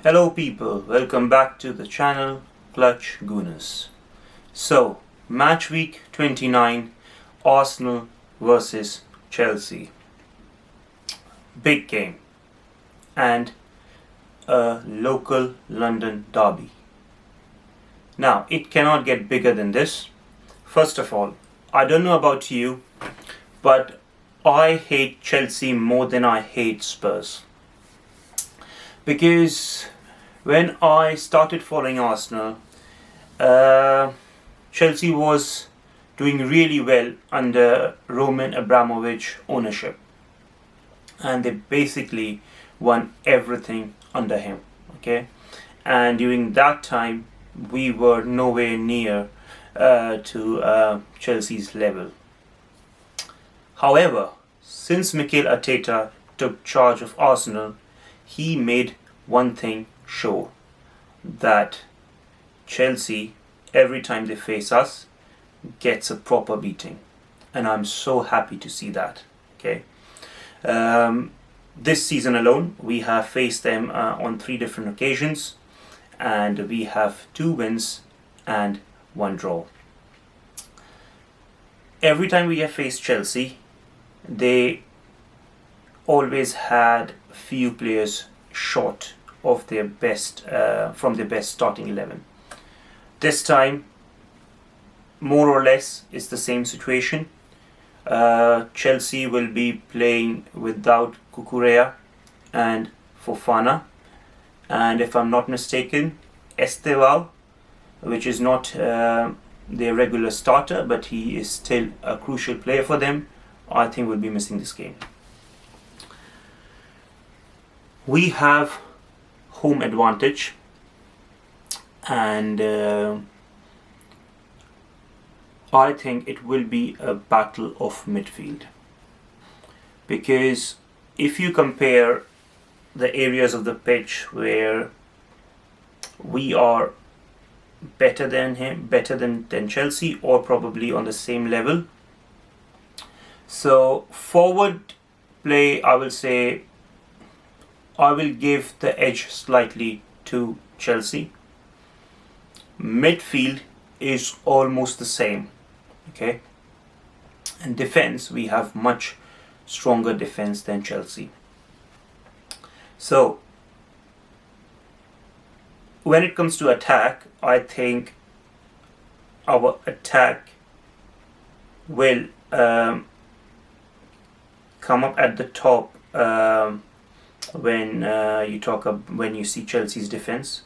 Hello people, welcome back to the channel Clutch Gooners. So, match week 29, Arsenal versus Chelsea. Big game and a local London derby. Now, it cannot get bigger than this. First of all, I don't know about you, but I hate Chelsea more than I hate Spurs. Because when I started following Arsenal, Chelsea was doing really well under Roman Abramovich ownership, and they basically won everything under him. Okay, and during that time, we were nowhere near to Chelsea's level. However, since Mikel Arteta took charge of Arsenal, he made one thing sure, that Chelsea, every time they face us, gets a proper beating, and I'm so happy to see that. Okay, this season alone, we have faced them on 3 different occasions, and we have 2 wins and 1 draw. Every time we have faced Chelsea, they always had few players short of their best from their best starting 11. This time, more or less, is the same situation. Chelsea will be playing without Cucurella and Fofana, and if I'm not mistaken, Estevao, which is not their regular starter, but he is still a crucial player for them, I think will be missing this game. We have home advantage, and I think it will be a battle of midfield, because if you compare the areas of the pitch where we are better than Chelsea, or probably on the same level, so forward play, I will say I will give the edge slightly to Chelsea. Midfield is almost the same. Okay, and defense, we have much stronger defense than Chelsea. So when it comes to attack, I think our attack will come up at the top when when you see Chelsea's defense.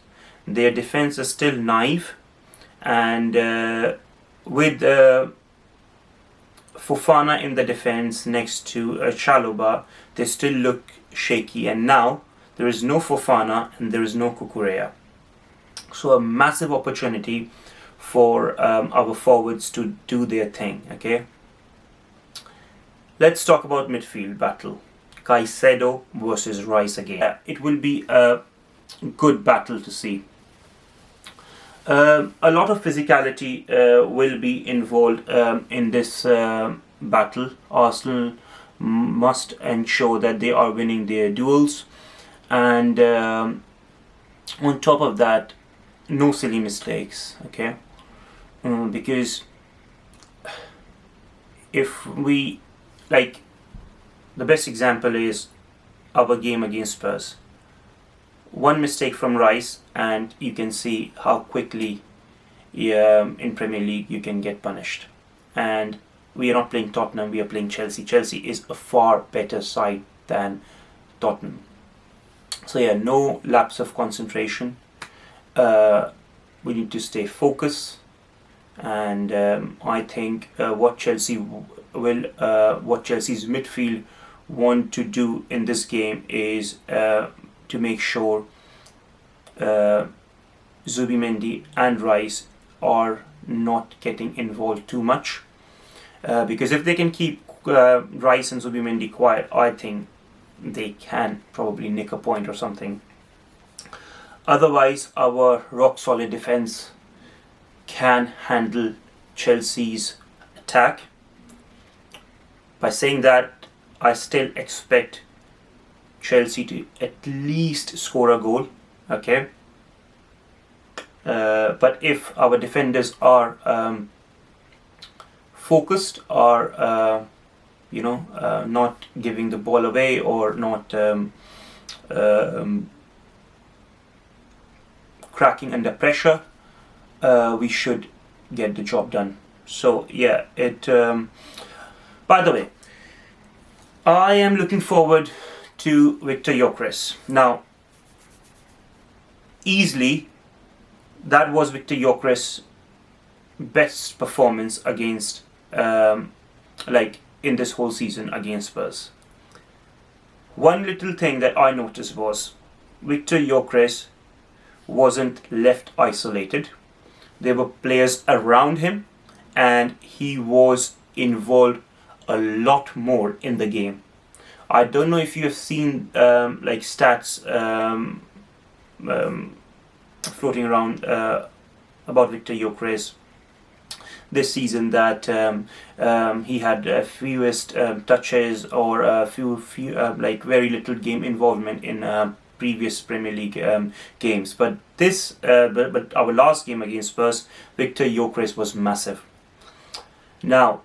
Their defense is still naive, and with Fofana in the defense next to Chalobah, they still look shaky, and now there is no Fofana and there is no Cucurella. So a massive opportunity for our forwards to do their thing. Okay, let's talk about midfield battle. Caicedo versus Rice again. It will be a good battle to see. A lot of physicality will be involved in this battle. Arsenal must ensure that they are winning their duels, and on top of that, no silly mistakes. Okay, because if we, like, the best example is our game against Spurs. One mistake from Rice, and you can see how quickly in Premier League you can get punished. And we are not playing Tottenham, we are playing Chelsea. Chelsea is a far better side than Tottenham. So yeah, no lapse of concentration. We need to stay focused, and I think what Chelsea's midfield want to do in this game is to make sure Zubimendi and Rice are not getting involved too much, because if they can keep Rice and Zubimendi quiet, I think they can probably nick a point or something. Otherwise, our rock solid defense can handle Chelsea's attack. By saying that, I still expect Chelsea to at least score a goal. Okay. But if our defenders are focused, or not giving the ball away, or not cracking under pressure, we should get the job done. So yeah, it. By the way, I am looking forward to Viktor Gyökeres. Now, easily, that was Viktor Gyökeres' best performance against, like in this whole season against Spurs. One little thing that I noticed was Viktor Gyökeres wasn't left isolated. There were players around him, and he was involved a lot more in the game. I don't know if you have seen like stats floating around about Viktor Gyökeres this season, that he had fewest touches, or few like very little game involvement in previous Premier League games. But but our last game against Spurs, Viktor Gyökeres was massive. Now,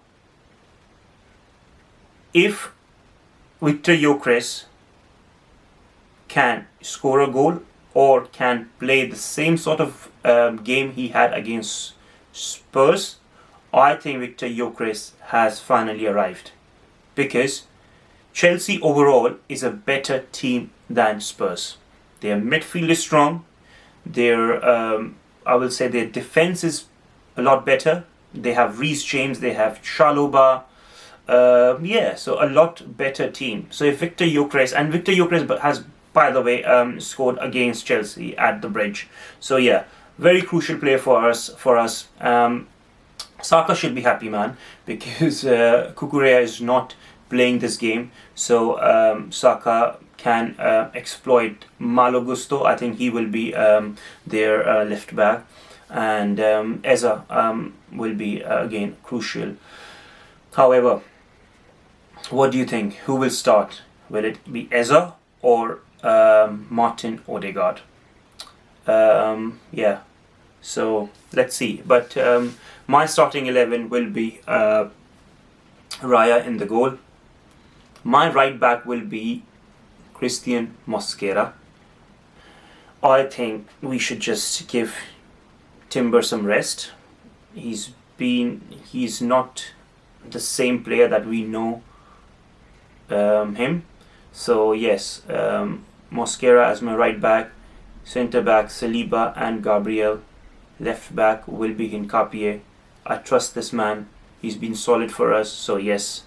if Viktor Gyökeres can score a goal, or can play the same sort of game he had against Spurs, I think Viktor Gyökeres has finally arrived, because Chelsea overall is a better team than Spurs. Their midfield is strong. Their I will say their defense is a lot better. They have Reece James. They have Chalobah. So a lot better team. So if Viktor Gyökeres has, by the way, scored against Chelsea at the Bridge. So yeah, very crucial player for us. Saka should be happy, man, because Kukurea is not playing this game. So Saka can exploit Malo Gusto. I think he will be their left back, and Eza will be again crucial. However, what do you think? Who will start? Will it be Eza or Martin Odegaard? Yeah, so let's see. But my starting 11 will be Raya in the goal. My right back will be Christian Mosquera. I think we should just give Timber some rest. He's not the same player that we know him. So yes, Mosquera as my right back. Centre back Saliba and Gabriel. Left back will be Hincapié. I trust this man. He's been solid for us. So yes,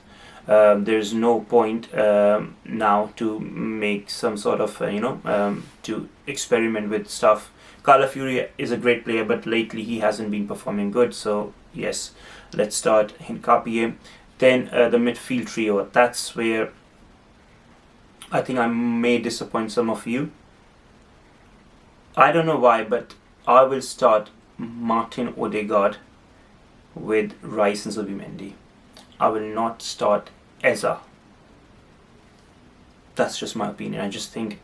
there's no point now to make some sort of to experiment with stuff. Calafiori is a great player, but lately he hasn't been performing good. So yes, let's start Hincapié. Then the midfield trio. That's where I think I may disappoint some of you. I don't know why, but I will start Martin Odegaard with Rice and Zubimendi. I will not start Eza. That's just my opinion. I just think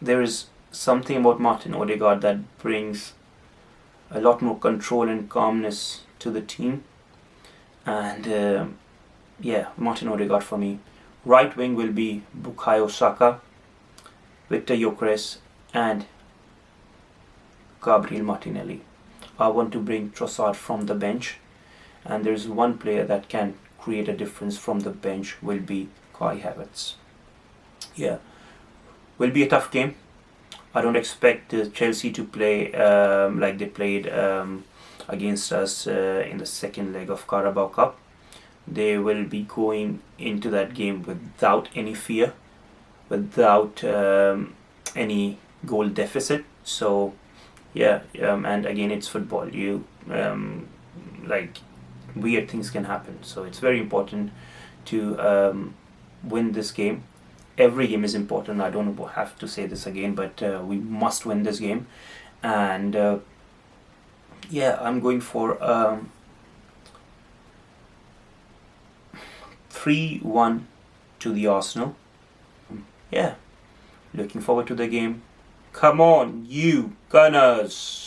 there is something about Martin Odegaard that brings a lot more control and calmness to the team. And yeah, Martin Odegaard for me. Right wing will be Bukayo Saka, Viktor Gyökeres, and Gabriel Martinelli. I want to bring Trossard from the bench, and there's one player that can create a difference from the bench, will be Kai Havertz. Yeah, will be a tough game. I don't expect Chelsea to play like they played against us in the second leg of Carabao Cup. They will be going into that game without any fear, without any goal deficit. So yeah, and again, it's football. You like weird things can happen. So it's very important to win this game. Every game is important. I don't have to say this again, but we must win this game. And yeah, I'm going for 3-1 to the Arsenal. Yeah, looking forward to the game. Come on, you Gunners!